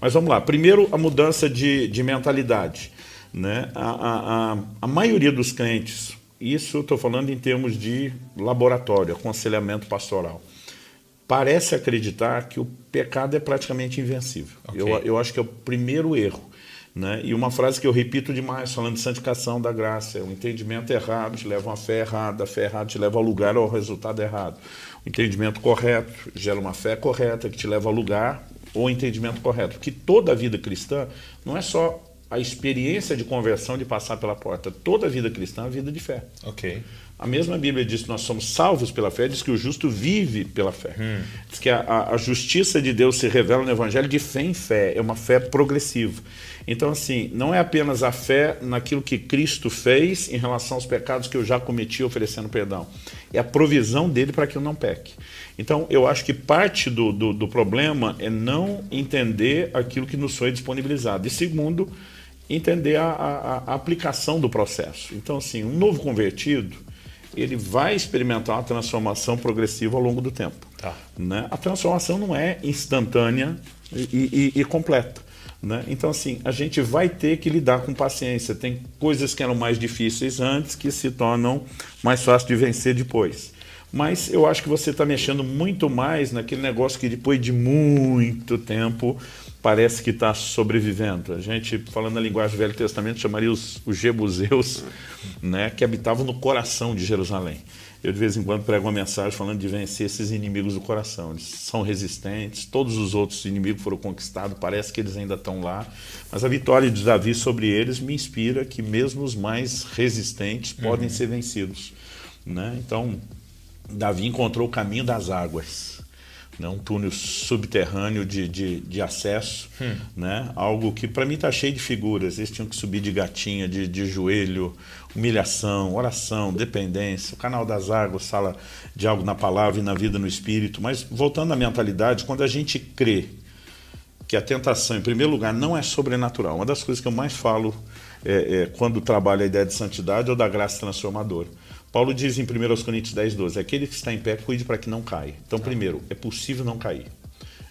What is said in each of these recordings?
Mas vamos lá. Primeiro, a mudança de mentalidade, né? A maioria dos crentes, isso eu estou falando em termos de laboratório, aconselhamento pastoral, parece acreditar que o pecado é praticamente invencível. Okay. Eu acho que é o primeiro erro. Né? E uma frase que eu repito demais, falando de santificação da graça: o entendimento errado te leva a uma fé errada, a fé errada te leva ao lugar ou ao resultado errado. O entendimento correto gera uma fé correta que te leva ao lugar ou ao entendimento correto. Porque toda a vida cristã não é só a experiência de conversão, de passar pela porta. Toda a vida cristã é a vida de fé. Ok. A mesma Bíblia diz que nós somos salvos pela fé, diz que o justo vive pela fé. Diz que a justiça de Deus se revela no Evangelho de fé em fé, é uma fé progressiva. Então, assim, não é apenas a fé naquilo que Cristo fez em relação aos pecados que eu já cometi oferecendo perdão. É a provisão dele para que eu não peque. Então, eu acho que parte do problema é não entender aquilo que nos foi disponibilizado. E segundo, entender a aplicação do processo. Então, assim, um novo convertido, ele vai experimentar uma transformação progressiva ao longo do tempo. Tá. Né? A transformação não é instantânea e completa. Né? Então, assim, a gente vai ter que lidar com paciência. Tem coisas que eram mais difíceis antes que se tornam mais fáceis de vencer depois. Mas eu acho que você está mexendo muito mais naquele negócio que depois de muito tempo parece que está sobrevivendo. A gente, falando na linguagem do Velho Testamento, chamaria os jebuseus, né, que habitavam no coração de Jerusalém. Eu, de vez em quando, prego uma mensagem falando de vencer esses inimigos do coração. Eles são resistentes, todos os outros inimigos foram conquistados, parece que eles ainda estão lá. Mas a vitória de Davi sobre eles me inspira que mesmo os mais resistentes podem ser vencidos. Né? Então, Davi encontrou o caminho das águas. Né, um túnel subterrâneo de acesso, né, algo que para mim está cheio de figuras. Eles tinham que subir de gatinha, de joelho, humilhação, oração, dependência, o canal das águas, fala de algo na palavra e na vida no espírito. Mas voltando à mentalidade, quando a gente crê que a tentação, em primeiro lugar, não é sobrenatural, uma das coisas que eu mais falo quando trabalho a ideia de santidade ou da graça transformadora. Paulo diz em 1 Coríntios 10:12, aquele que está em pé, cuide para que não caia. Então, primeiro, é possível não cair.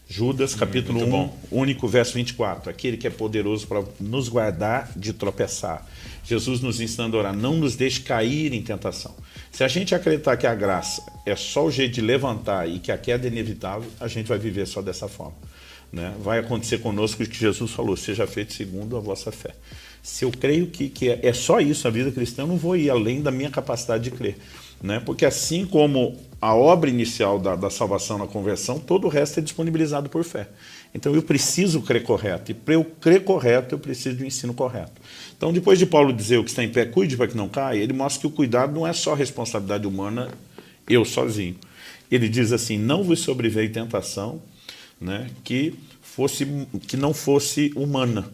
Judas, capítulo 1, único, verso 24, aquele que é poderoso para nos guardar de tropeçar. Jesus nos ensinando a orar, não nos deixe cair em tentação. Se a gente acreditar que a graça é só o jeito de levantar e que a queda é inevitável, a gente vai viver só dessa forma. Né? Vai acontecer conosco o que Jesus falou, seja feito segundo a vossa fé. Se eu creio que é só isso a vida cristã, eu não vou ir além da minha capacidade de crer. Né? Porque assim como a obra inicial da salvação na conversão, todo o resto é disponibilizado por fé. Então eu preciso crer correto. E para eu crer correto, eu preciso de um ensino correto. Então depois de Paulo dizer o que está em pé, cuide para que não caia, ele mostra que o cuidado não é só responsabilidade humana, eu sozinho. Ele diz assim, não vos sobreveio tentação, né, que não fosse humana.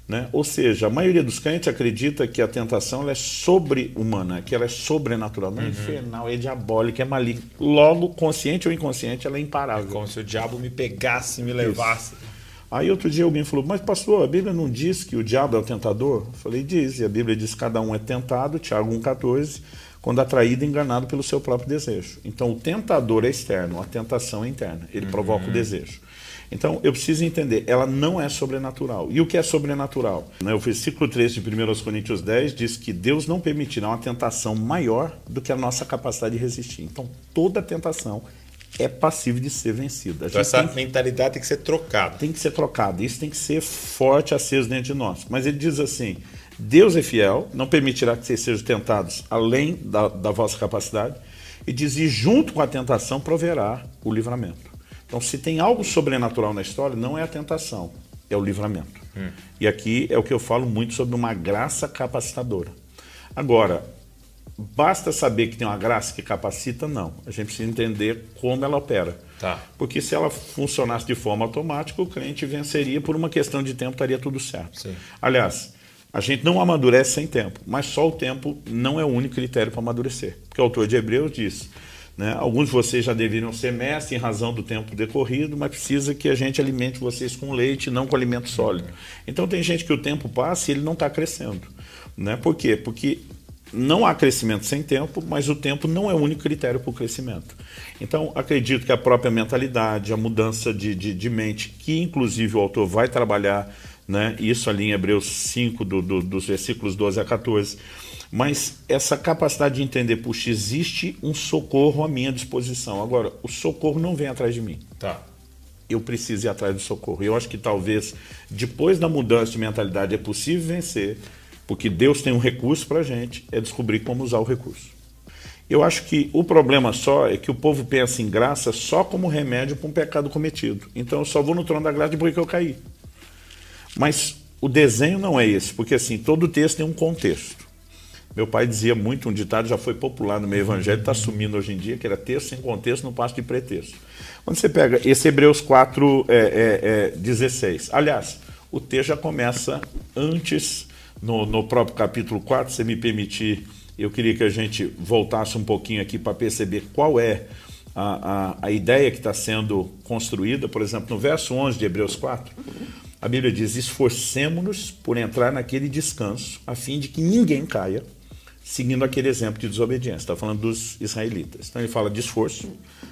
Né? Ou seja, a maioria dos crentes acredita que a tentação ela é sobre-humana, que ela é sobrenatural, não é infernal, é diabólica, é maligna. Logo, consciente ou inconsciente, ela é imparável. É como se o diabo me pegasse e me levasse. Isso. Aí outro dia alguém falou, mas pastor, a Bíblia não diz que o diabo é o tentador? Eu falei, diz, e a Bíblia diz que cada um é tentado, Tiago 1,14, quando atraído e enganado pelo seu próprio desejo. Então o tentador é externo, a tentação é interna, ele provoca o desejo. Então, eu preciso entender, ela não é sobrenatural. E o que é sobrenatural? O versículo 13 de 1 Coríntios 10 diz que Deus não permitirá uma tentação maior do que a nossa capacidade de resistir. Então, toda tentação é passível de ser vencida. Então, essa mentalidade tem que ser trocada. Tem que ser trocada. Isso tem que ser forte, aceso dentro de nós. Mas ele diz assim, Deus é fiel, não permitirá que vocês sejam tentados além da vossa capacidade. E diz, e junto com a tentação proverá o livramento. Então, se tem algo sobrenatural na história, não é a tentação, é o livramento. E aqui é o que eu falo muito sobre uma graça capacitadora. Agora, basta saber que tem uma graça que capacita? Não. A gente precisa entender como ela opera. Tá. Porque se ela funcionasse de forma automática, o crente venceria, por uma questão de tempo, estaria tudo certo. Sim. Aliás, a gente não amadurece sem tempo, mas só o tempo não é o único critério para amadurecer. Porque o autor de Hebreus diz... Né? Alguns de vocês já deveriam ser mestres em razão do tempo decorrido, mas precisa que a gente alimente vocês com leite, não com alimento sólido. Então tem gente que o tempo passa e ele não está crescendo. Né? Por quê? Porque não há crescimento sem tempo, mas o tempo não é o único critério para o crescimento. Então, acredito que a própria mentalidade, a mudança de mente, que inclusive o autor vai trabalhar, né, isso ali em Hebreus 5, dos versículos 12 a 14, mas essa capacidade de entender, puxa, existe um socorro à minha disposição. Agora, o socorro não vem atrás de mim. Tá. Eu preciso ir atrás do socorro. Eu acho que talvez, depois da mudança de mentalidade, é possível vencer, porque Deus tem um recurso para a gente, é descobrir como usar o recurso. Eu acho que o problema só é que o povo pensa em graça só como remédio para um pecado cometido. Então eu só vou no trono da graça depois que eu caí. Mas o desenho não é esse, porque assim, todo texto tem um contexto. Meu pai dizia muito, um ditado já foi popular no meio evangélico, está sumindo hoje em dia, que era texto sem contexto, não passa de pretexto. Quando você pega esse Hebreus 4, 16, aliás, o texto já começa antes, no próprio capítulo 4, se você me permitir, eu queria que a gente voltasse um pouquinho aqui para perceber qual é a ideia que está sendo construída. Por exemplo, no verso 11 de Hebreus 4, a Bíblia diz: esforcemo-nos por entrar naquele descanso, a fim de que ninguém caia, seguindo aquele exemplo de desobediência. Está falando dos israelitas. Então ele fala de esforço.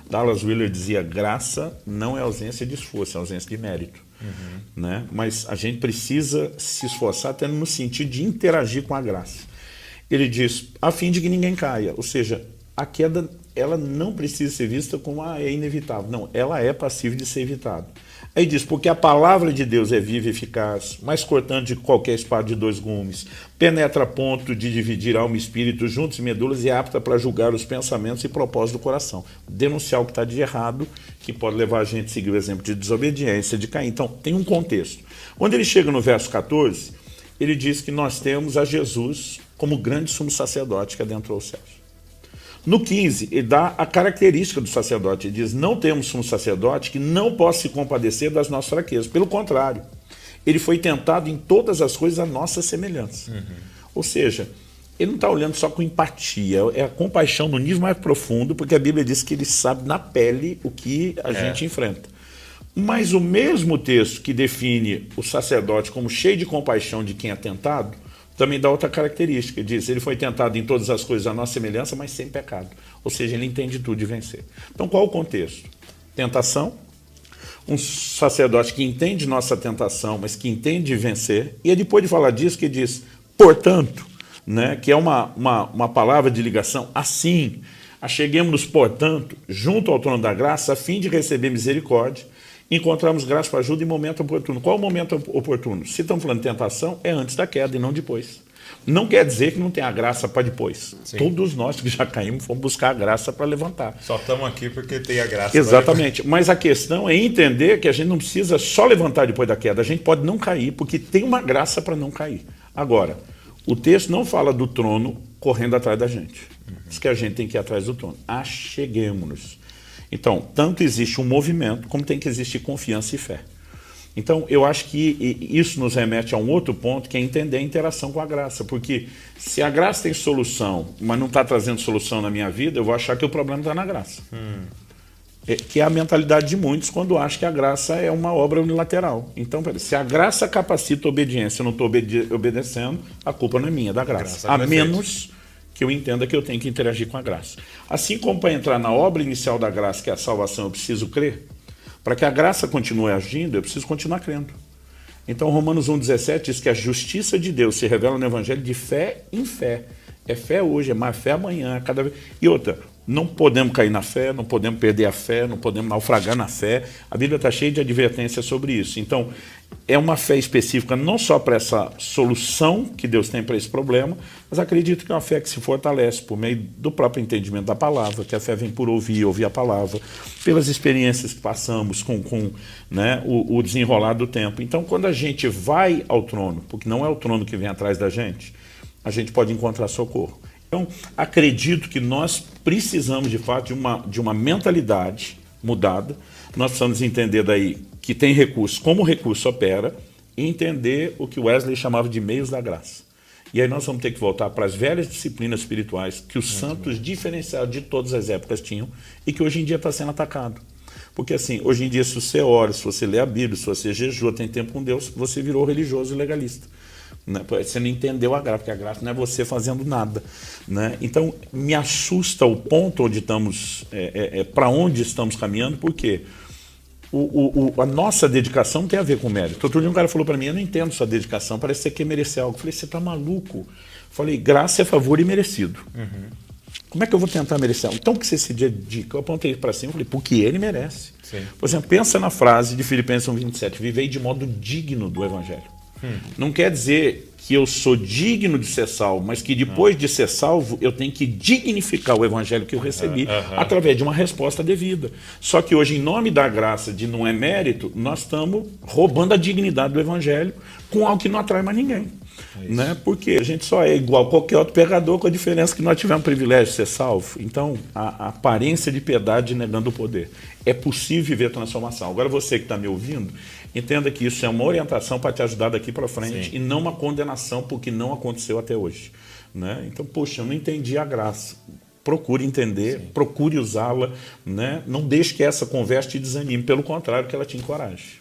Dallas Willard dizia: graça não é ausência de esforço, é ausência de mérito. Né? Mas a gente precisa se esforçar até no sentido de interagir com a graça. Ele diz, a fim de que ninguém caia. Ou seja, a queda, ela não precisa ser vista como é inevitável. Não, ela é passível de ser evitada. Aí diz, porque a palavra de Deus é viva e eficaz, mais cortante de qualquer espada de 2 gumes, penetra a ponto de dividir alma e espírito, juntos e medulas, e é apta para julgar os pensamentos e propósitos do coração. Denunciar o que está de errado, que pode levar a gente a seguir o exemplo de desobediência, de cair. Então, tem um contexto. Quando ele chega no verso 14, ele diz que nós temos a Jesus como grande sumo sacerdote que adentrou os céus. No 15, ele dá a característica do sacerdote. Ele diz, não temos sumo sacerdote que não possa se compadecer das nossas fraquezas. Pelo contrário, ele foi tentado em todas as coisas à nossa semelhança. Ou seja, ele não está olhando só com empatia, é a compaixão no nível mais profundo, porque a Bíblia diz que ele sabe na pele o que a gente enfrenta. Mas o mesmo texto que define o sacerdote como cheio de compaixão de quem é tentado, também dá outra característica. Ele diz, ele foi tentado em todas as coisas à nossa semelhança, mas sem pecado. Ou seja, ele entende tudo de vencer. Então, qual o contexto? Tentação, um sacerdote que entende nossa tentação, mas que entende de vencer. E é depois de falar disso que ele diz, portanto, né, que é uma palavra de ligação, assim, acheguemos-nos, portanto, junto ao trono da graça, a fim de receber misericórdia, encontramos graça para ajuda em momento oportuno. Qual é o momento oportuno? Se estamos falando de tentação, é antes da queda e não depois. Não quer dizer que não tem a graça para depois. Sim. Todos nós que já caímos fomos buscar a graça para levantar. Só estamos aqui porque tem a graça. Exatamente. Mas a questão é entender que a gente não precisa só levantar depois da queda. A gente pode não cair, porque tem uma graça para não cair. Agora, o texto não fala do trono correndo atrás da gente. Diz que a gente tem que ir atrás do trono. Acheguemos-nos. Então, tanto existe um movimento, como tem que existir confiança e fé. Então, eu acho que isso nos remete a um outro ponto, que é entender a interação com a graça. Porque se a graça tem solução, mas não está trazendo solução na minha vida, eu vou achar que o problema está na graça. Que é a mentalidade de muitos quando acham que a graça é uma obra unilateral. Então, se a graça capacita a obediência, eu não estou obedecendo, a culpa não é minha, é da graça. A menos que eu entenda que eu tenho que interagir com a graça. Assim como para entrar na obra inicial da graça, que é a salvação, eu preciso crer, para que a graça continue agindo, eu preciso continuar crendo. Então, Romanos 1,17 diz que a justiça de Deus se revela no Evangelho de fé em fé. É fé hoje, é mais fé amanhã, cada vez. E outra, não podemos cair na fé, não podemos perder a fé, não podemos naufragar na fé. A Bíblia está cheia de advertências sobre isso. Então, é uma fé específica não só para essa solução que Deus tem para esse problema, mas acredito que é uma fé que se fortalece por meio do próprio entendimento da palavra, que a fé vem por ouvir a palavra, pelas experiências que passamos com né, o desenrolar do tempo. Então, quando a gente vai ao trono, porque não é o trono que vem atrás da gente, a gente pode encontrar socorro. Então, acredito que nós precisamos, de fato, de uma mentalidade mudada. Nós precisamos entender daí que tem recurso, como o recurso opera, e entender o que Wesley chamava de meios da graça. E aí nós vamos ter que voltar para as velhas disciplinas espirituais que os santos diferenciados de todas as épocas tinham e que hoje em dia está sendo atacado. Porque assim, hoje em dia, se você ora, se você lê a Bíblia, se você jejua, tem tempo com Deus, você virou religioso e legalista. Né? Você não entendeu a graça, porque a graça não é você fazendo nada. Né? Então, me assusta o ponto onde estamos, para onde estamos caminhando, porque a nossa dedicação tem a ver com mérito. Outro dia um cara falou para mim, eu não entendo sua dedicação, parece que você quer merecer algo. Eu falei, você está maluco? Eu falei, graça é favor e merecido. Como é que eu vou tentar merecer? Então, o que você se dedica? Eu apontei para cima e falei, porque ele merece. Sim. Por exemplo, pensa na frase de Filipenses 1:27, vivei de modo digno do Evangelho. Não quer dizer que eu sou digno de ser salvo, mas que depois de ser salvo, eu tenho que dignificar o Evangelho que eu recebi através de uma resposta devida. Só que hoje, em nome da graça de não é mérito, nós estamos roubando a dignidade do Evangelho com algo que não atrai mais ninguém. Né? Porque a gente só é igual a qualquer outro pecador, com a diferença que nós tivemos o privilégio de ser salvo. Então, a aparência de piedade negando o poder. É possível viver transformação. Agora, você que está me ouvindo, entenda que isso é uma orientação para te ajudar daqui para frente. Sim. E não uma condenação porque não aconteceu até hoje. Né? Então, poxa, eu não entendi a graça. Procure entender, sim, procure usá-la. Né? Não deixe que essa conversa te desanime. Pelo contrário, que ela te encoraje.